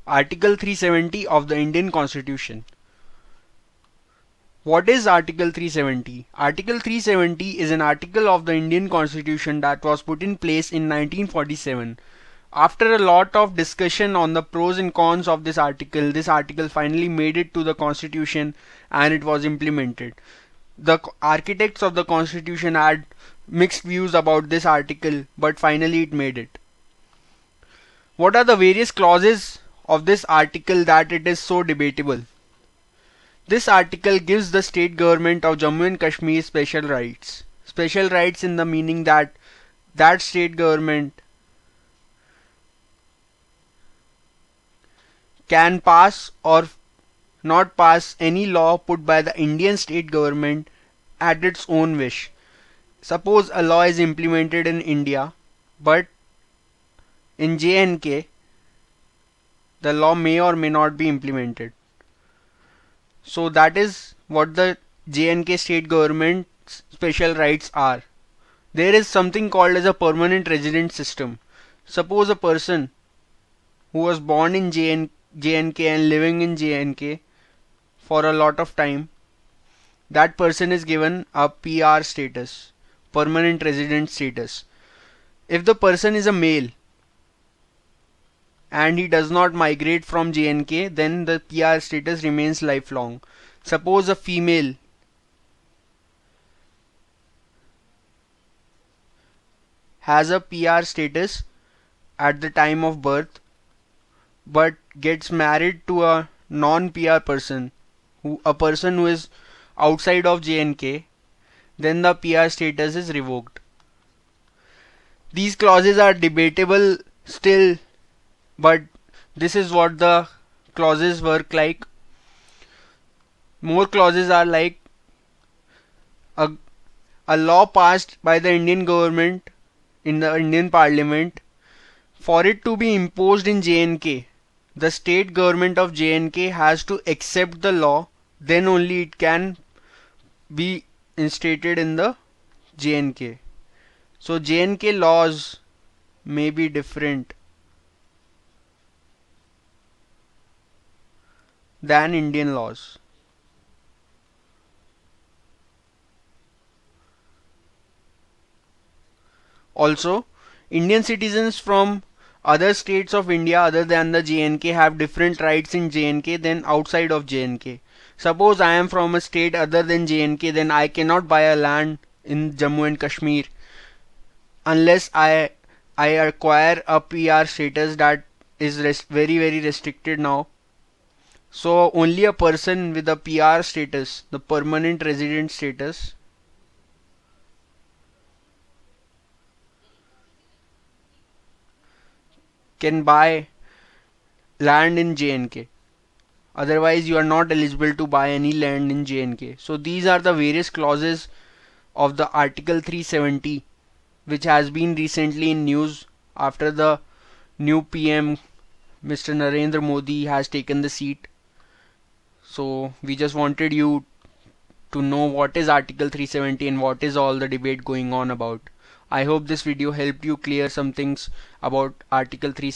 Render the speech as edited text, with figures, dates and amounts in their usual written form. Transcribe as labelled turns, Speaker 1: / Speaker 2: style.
Speaker 1: Article 370 of the Indian Constitution. What is Article 370? Article 370 is an article of the Indian Constitution that was put in place in 1947. After a lot of discussion on the pros and cons of this article finally made it to the Constitution and it was implemented. The architects of the Constitution had mixed views about this article, but finally it made it. What are the various clauses of this article that it is so debatable? This article gives the state government of Jammu and Kashmir special rights. Special rights in the meaning that that state government can pass or not pass any law put by the Indian state government at its own wish. Suppose a law is implemented in India, but in J&K the law may or may not be implemented. So that is what the J&K state government's special rights are. There is something called as a permanent resident system. Suppose a person who was born in J&K and living in J&K for a lot of time, that person is given a PR status, permanent resident status. If the person is a male and he does not migrate from J&K, then the PR status remains lifelong. Suppose a female has a PR status at the time of birth but gets married to a non-PR person, a person who is outside of J&K, then the PR status is revoked. These clauses are debatable still, but this is what the clauses work like. More clauses are like a law passed by the Indian government in the Indian Parliament. For it to be imposed in J&K, the state government of J&K has to accept the law, then only it can be instated in the J&K. So J&K laws may be different than Indian laws. Also, Indian citizens from other states of India other than the J&K have different rights in J&K than outside of J&K. Suppose I am from a state other than J&K, then I cannot buy a land in Jammu and Kashmir unless I acquire a PR status that is very restricted now. So only a person with a PR status, the permanent resident status, can buy land in J&K. Otherwise you are not eligible to buy any land in J&K. So these are the various clauses of the Article 370 which has been recently in news after the new PM Mr. Narendra Modi has taken the seat. So we just wanted you to know what is Article 370 and what is all the debate going on about. I hope this video helped you clear some things about Article 370.